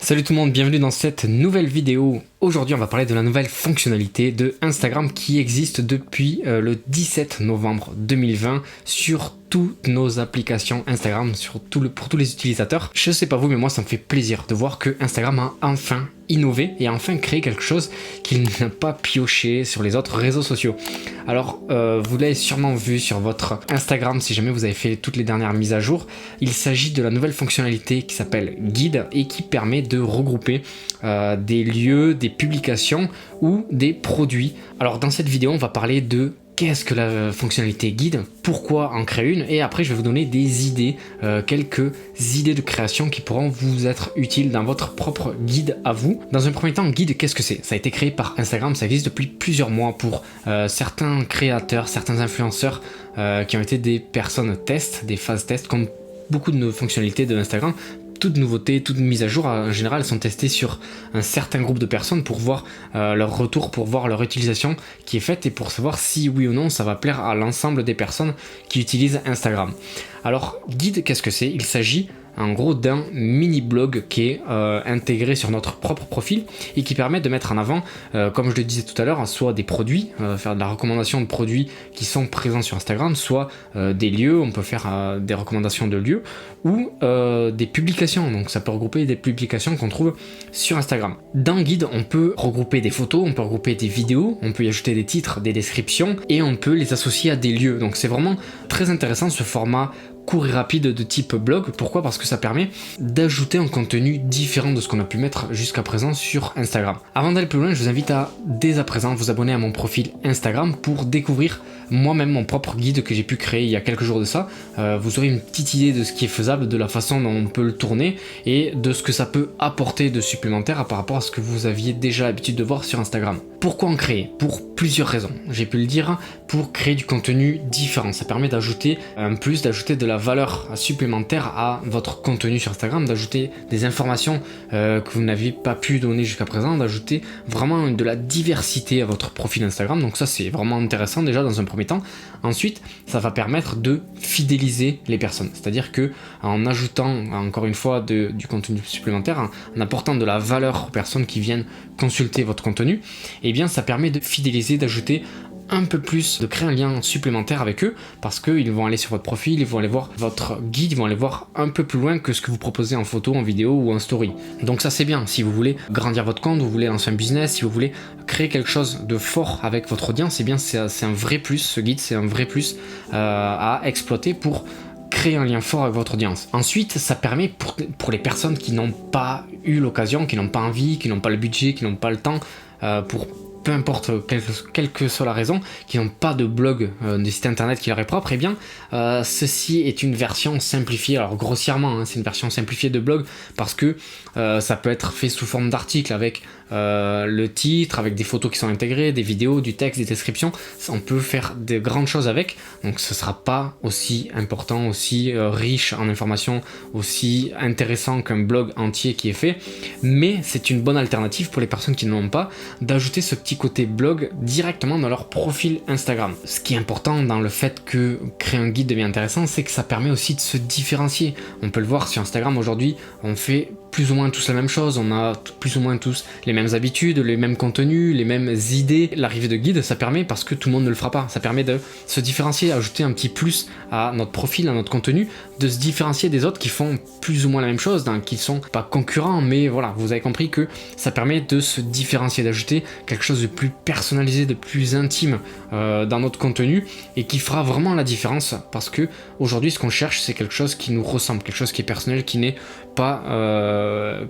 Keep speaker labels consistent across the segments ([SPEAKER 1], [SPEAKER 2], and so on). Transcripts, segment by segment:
[SPEAKER 1] Salut tout le monde, bienvenue dans cette nouvelle vidéo. Aujourd'hui on va parler de la nouvelle fonctionnalité de Instagram qui existe depuis le 17 novembre 2020 sur toutes nos applications Instagram, pour tous les utilisateurs. Je sais pas vous, mais moi ça me fait plaisir de voir que Instagram a enfin innové et a enfin créé quelque chose qu'il n'a pas pioché sur les autres réseaux sociaux. Alors vous l'avez sûrement vu sur votre Instagram si jamais vous avez fait toutes les dernières mises à jour. Il s'agit de la nouvelle fonctionnalité qui s'appelle Guide et qui permet de regrouper des lieux, des publications ou des produits. Alors dans cette vidéo on va parler de qu'est-ce que la fonctionnalité guide, pourquoi en créer une, et après je vais vous donner des idées, quelques idées de création qui pourront vous être utiles dans votre propre guide à vous. Dans un premier temps, guide, qu'est-ce que c'est? Ça a été créé par Instagram, ça existe depuis plusieurs mois pour certains créateurs, certains influenceurs qui ont été des personnes test, des phases test, comme beaucoup de nos fonctionnalités de Instagram. Toutes nouveautés, toutes mises à jour en général sont testées sur un certain groupe de personnes pour voir leur retour, pour voir leur utilisation qui est faite et pour savoir si oui ou non ça va plaire à l'ensemble des personnes qui utilisent Instagram. Alors guide, qu'est-ce que c'est? Il s'agit en gros d'un mini blog qui est intégré sur notre propre profil et qui permet de mettre en avant, comme je le disais tout à l'heure, soit des produits, faire de la recommandation de produits qui sont présents sur Instagram, soit des lieux, on peut faire des recommandations de lieux, ou des publications, donc ça peut regrouper des publications qu'on trouve sur Instagram. Dans Guide, on peut regrouper des photos, on peut regrouper des vidéos, on peut y ajouter des titres, des descriptions, et on peut les associer à des lieux. Donc c'est vraiment très intéressant ce format court et rapide de type blog. Pourquoi? Parce que ça permet d'ajouter un contenu différent de ce qu'on a pu mettre jusqu'à présent sur Instagram. Avant d'aller plus loin, je vous invite à dès à présent vous abonner à mon profil Instagram pour découvrir moi-même mon propre guide que j'ai pu créer il y a quelques jours de ça. Vous aurez une petite idée de ce qui est faisable, de la façon dont on peut le tourner et de ce que ça peut apporter de supplémentaire par rapport à ce que vous aviez déjà l'habitude de voir sur Instagram. Pourquoi en créer? Pour plusieurs raisons. J'ai pu le dire, pour créer du contenu différent. Ça permet d'ajouter un plus, d'ajouter de la valeur supplémentaire à votre contenu sur Instagram, d'ajouter des informations que vous n'avez pas pu donner jusqu'à présent, d'ajouter vraiment de la diversité à votre profil Instagram. Donc ça c'est vraiment intéressant déjà dans un premier temps. Ensuite, ça va permettre de fidéliser les personnes. C'est-à-dire que en ajoutant encore une fois du contenu supplémentaire, en apportant de la valeur aux personnes qui viennent consulter votre contenu, et bien ça permet de fidéliser, d'ajouter un peu plus, de créer un lien supplémentaire avec eux parce qu'ils vont aller sur votre profil, ils vont aller voir votre guide, ils vont aller voir un peu plus loin que ce que vous proposez en photo, en vidéo ou en story. Donc ça c'est bien, si vous voulez grandir votre compte, vous voulez lancer un business, si vous voulez créer quelque chose de fort avec votre audience, et bien c'est un vrai plus, ce guide c'est un vrai plus à exploiter pour créer un lien fort avec votre audience. Ensuite, ça permet pour les personnes qui n'ont pas eu l'occasion, qui n'ont pas envie, qui n'ont pas le budget, qui n'ont pas le temps pour peu importe quelle que soit la raison, qui n'ont pas de blog, de site internet qui leur est propre, et bien ceci est une version simplifiée, alors grossièrement c'est une version simplifiée de blog parce que ça peut être fait sous forme d'article avec le titre, avec des photos qui sont intégrées, des vidéos, du texte, des descriptions. On peut faire de grandes choses avec, donc ce sera pas aussi important, aussi riche en informations, aussi intéressant qu'un blog entier qui est fait, mais c'est une bonne alternative pour les personnes qui n'en ont pas, d'ajouter ce petit côté blog directement dans leur profil Instagram. Ce qui est important dans le fait que créer un guide devient intéressant, c'est que ça permet aussi de se différencier. On peut le voir sur Instagram aujourd'hui, on fait plus ou moins tous la même chose, on a plus ou moins tous les mêmes habitudes, les mêmes contenus, les mêmes idées. L'arrivée de guide, ça permet, parce que tout le monde ne le fera pas, ça permet de se différencier, ajouter un petit plus à notre profil, à notre contenu, de se différencier des autres qui font plus ou moins la même chose, qui sont pas concurrents, mais voilà, vous avez compris que ça permet de se différencier, d'ajouter quelque chose de plus personnalisé, de plus intime dans notre contenu et qui fera vraiment la différence, parce que aujourd'hui ce qu'on cherche c'est quelque chose qui nous ressemble, quelque chose qui est personnel, qui n'est pas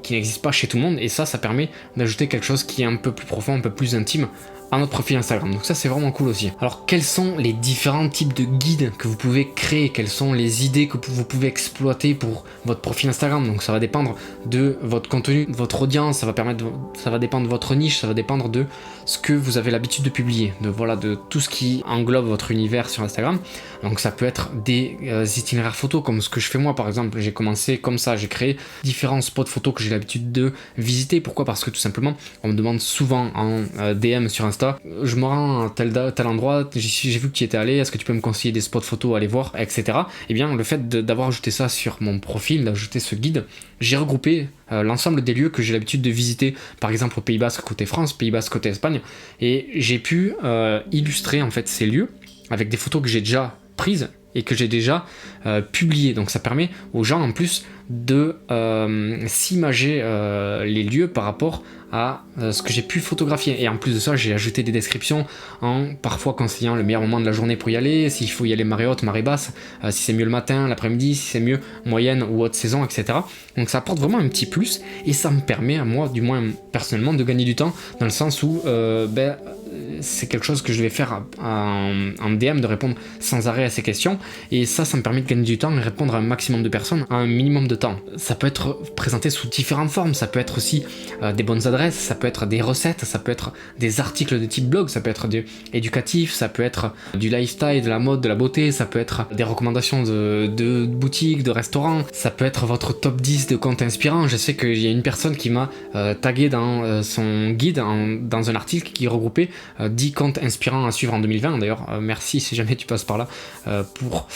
[SPEAKER 1] qui n'existe pas chez tout le monde, et ça permet d'ajouter quelque chose qui est un peu plus profond, un peu plus intime à notre profil Instagram. Donc ça c'est vraiment cool aussi. Alors quels sont les différents types de guides que vous pouvez créer? Quelles sont les idées que vous pouvez exploiter pour votre profil Instagram? Donc ça va dépendre de votre contenu, de votre audience, ça va dépendre de votre niche, ça va dépendre de ce que vous avez l'habitude de publier, de tout ce qui englobe votre univers sur Instagram. Donc ça peut être des itinéraires photos comme ce que je fais moi par exemple. J'ai commencé comme ça, j'ai créé différents spots photos que j'ai l'habitude de visiter. Pourquoi? Parce que tout simplement on me demande souvent en DM sur Instagram Insta, je me rends à tel endroit, j'ai vu que tu y étais allé, est-ce que tu peux me conseiller des spots photos à aller voir, etc. Et bien le fait d'avoir ajouté ça sur mon profil, d'ajouter ce guide, j'ai regroupé l'ensemble des lieux que j'ai l'habitude de visiter, par exemple au Pays Basque côté France, Pays Basque côté Espagne, et j'ai pu illustrer en fait ces lieux avec des photos que j'ai déjà prises et que j'ai déjà publiées. Donc ça permet aux gens en plus de s'imager les lieux par rapport à ce que j'ai pu photographier. Et en plus de ça, j'ai ajouté des descriptions en parfois conseillant le meilleur moment de la journée pour y aller, s'il faut y aller marée haute, marée basse, si c'est mieux le matin, l'après-midi, si c'est mieux moyenne ou haute saison, etc. Donc ça apporte vraiment un petit plus et ça me permet à moi, du moins personnellement, de gagner du temps dans le sens où c'est quelque chose que je vais faire en DM, de répondre sans arrêt à ces questions, et ça me permet de gagner du temps et répondre à un maximum de personnes à un minimum de temps. Ça peut être présenté sous différentes formes, ça peut être aussi des bonnes adresses, ça peut être des recettes, ça peut être des articles de type blog, ça peut être éducatif, ça peut être du lifestyle, de la mode, de la beauté, ça peut être des recommandations de boutiques, de restaurants, ça peut être votre top 10 de comptes inspirants. Je sais qu'il y a une personne qui m'a tagué dans son guide, dans un article qui regroupait 10 comptes inspirants à suivre en 2020. D'ailleurs, merci si jamais tu passes par là pour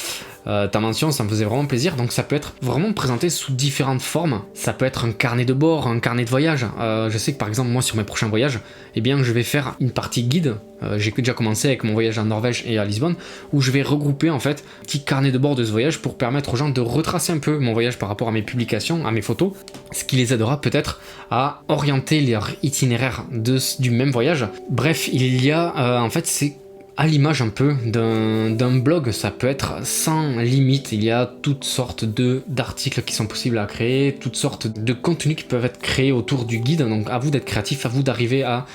[SPEAKER 1] ta mention, ça me faisait vraiment plaisir. Donc ça peut être vraiment présenté sous différentes formes. Ça peut être un carnet de bord, un carnet de voyage. Je sais que par exemple moi sur mes prochains voyages, eh bien je vais faire une partie guide. J'ai déjà commencé avec mon voyage en Norvège et à Lisbonne, où je vais regrouper en fait un petit carnet de bord de ce voyage pour permettre aux gens de retracer un peu mon voyage par rapport à mes publications, à mes photos, ce qui les aidera peut-être à orienter leur itinéraire du même voyage. Bref, il y a en fait c'est à l'image un peu d'un blog, ça peut être sans limite. Il y a toutes sortes d'articles qui sont possibles à créer, toutes sortes de contenus qui peuvent être créés autour du guide. Donc à vous d'être créatif, à vous d'arriver à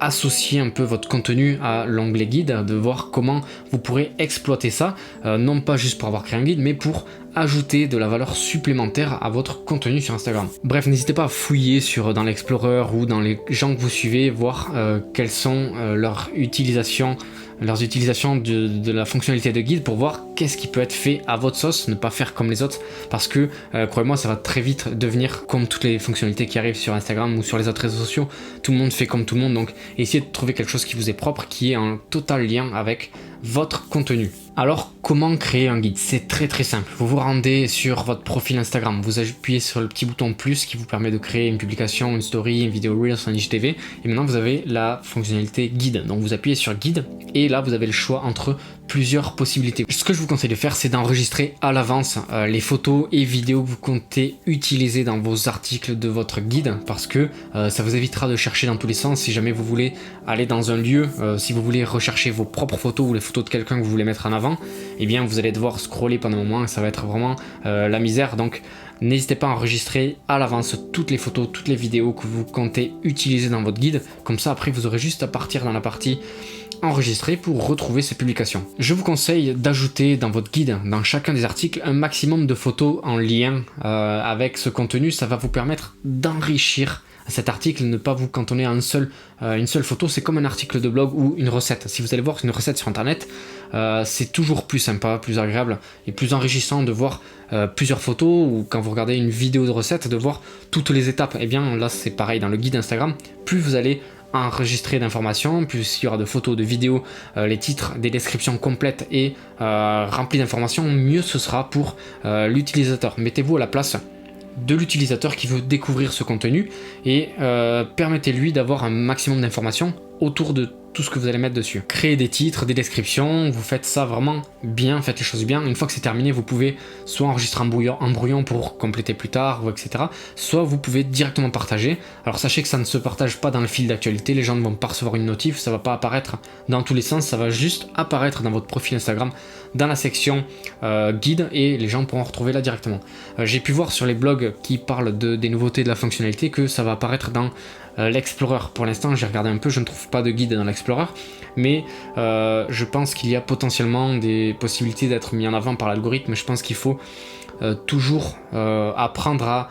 [SPEAKER 1] associer un peu votre contenu à l'onglet guide, de voir comment vous pourrez exploiter ça, non pas juste pour avoir créé un guide, mais pour ajouter de la valeur supplémentaire à votre contenu sur Instagram. Bref, n'hésitez pas à fouiller dans l'Explorer ou dans les gens que vous suivez, voir quelles sont leurs utilisations de la fonctionnalité de guide pour voir qu'est-ce qui peut être fait à votre sauce, ne pas faire comme les autres, parce que croyez-moi, ça va très vite devenir comme toutes les fonctionnalités qui arrivent sur Instagram ou sur les autres réseaux sociaux. Tout le monde fait comme tout le monde, donc essayez de trouver quelque chose qui vous est propre, qui est en total lien avec votre contenu. Alors, comment créer un guide? C'est très très simple. Vous vous rendez sur votre profil Instagram, vous appuyez sur le petit bouton plus qui vous permet de créer une publication, une story, une vidéo Reels, un IGTV, et maintenant vous avez la fonctionnalité guide. Donc vous appuyez sur guide et là vous avez le choix entre plusieurs possibilités. Ce que je vous conseille de faire, c'est d'enregistrer à l'avance les photos et vidéos que vous comptez utiliser dans vos articles de votre guide, parce que ça vous évitera de chercher dans tous les sens. Si jamais vous voulez aller dans un lieu, si vous voulez rechercher vos propres photos ou les photos de quelqu'un que vous voulez mettre en avant, eh bien vous allez devoir scroller pendant un moment et ça va être vraiment la misère. Donc n'hésitez pas à enregistrer à l'avance toutes les photos, toutes les vidéos que vous comptez utiliser dans votre guide. Comme ça après vous aurez juste à partir dans la partie enregistrer pour retrouver ces publications. Je vous conseille d'ajouter dans votre guide, dans chacun des articles, un maximum de photos en lien avec ce contenu. Ça va vous permettre d'enrichir cet article, ne pas vous cantonner à une seule photo. C'est comme un article de blog ou une recette. Si vous allez voir une recette sur internet, c'est toujours plus sympa, plus agréable et plus enrichissant de voir plusieurs photos, ou quand vous regardez une vidéo de recette, de voir toutes les étapes. Et bien là c'est pareil dans le guide Instagram, plus vous allez enregistrer d'informations, plus il y aura de photos, de vidéos, les titres, des descriptions complètes et remplies d'informations, mieux ce sera pour l'utilisateur. Mettez-vous à la place de l'utilisateur qui veut découvrir ce contenu et permettez-lui d'avoir un maximum d'informations autour de tout ce que vous allez mettre dessus. Créez des titres, des descriptions, vous faites ça vraiment bien, faites les choses bien. Une fois que c'est terminé, vous pouvez soit enregistrer en brouillon pour compléter plus tard, ou etc. Soit vous pouvez directement partager. Alors sachez que ça ne se partage pas dans le fil d'actualité, les gens ne vont pas recevoir une notif, ça va pas apparaître dans tous les sens, ça va juste apparaître dans votre profil Instagram, dans la section guide, et les gens pourront retrouver là directement. J'ai pu voir sur les blogs qui parlent des nouveautés de la fonctionnalité que ça va apparaître dans l'Explorer. Pour l'instant j'ai regardé un peu, je ne trouve pas de guide dans l'Explorer, mais je pense qu'il y a potentiellement des possibilités d'être mis en avant par l'algorithme. Je pense qu'il faut toujours apprendre à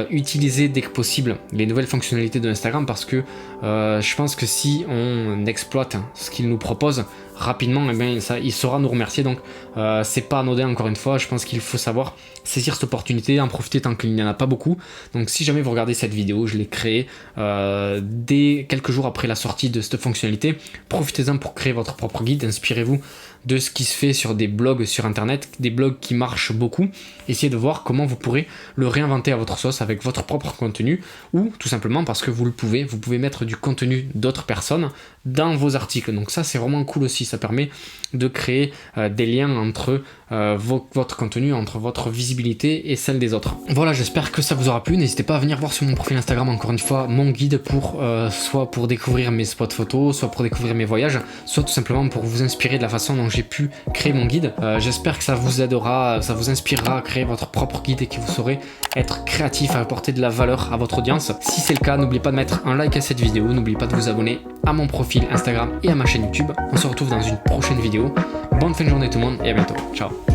[SPEAKER 1] utiliser dès que possible les nouvelles fonctionnalités de Instagram, parce que je pense que si on exploite ce qu'il nous propose rapidement, eh bien, il saura nous remercier. Donc c'est pas anodin, encore une fois. Je pense qu'il faut savoir saisir cette opportunité, en profiter tant qu'il n'y en a pas beaucoup. Donc si jamais vous regardez cette vidéo, je l'ai créée dès quelques jours après la sortie de cette fonctionnalité. Profitez-en pour créer votre propre guide, inspirez-vous de ce qui se fait sur des blogs sur internet, des blogs qui marchent beaucoup. Essayez de voir comment vous pourrez le réinventer à votre sauce avec votre propre contenu, ou tout simplement parce que vous pouvez mettre du contenu d'autres personnes dans vos articles. Donc ça, c'est vraiment cool aussi, ça permet de créer des liens entre votre contenu, entre votre visibilité et celle des autres. Voilà, j'espère que ça vous aura plu. N'hésitez pas à venir voir sur mon profil Instagram, encore une fois, mon guide pour soit pour découvrir mes spots photos, soit pour découvrir mes voyages, soit tout simplement pour vous inspirer de la façon dont j'ai pu créer mon guide. J'espère que ça vous aidera, ça vous inspirera à créer votre propre guide et que vous saurez être créatif, à apporter de la valeur à votre audience. Si c'est le cas, n'oubliez pas de mettre un like à cette vidéo, n'oubliez pas de vous abonner à mon profil Instagram et à ma chaîne YouTube. On se retrouve dans une prochaine vidéo. Bonne fin de journée tout le monde et à bientôt. Ciao.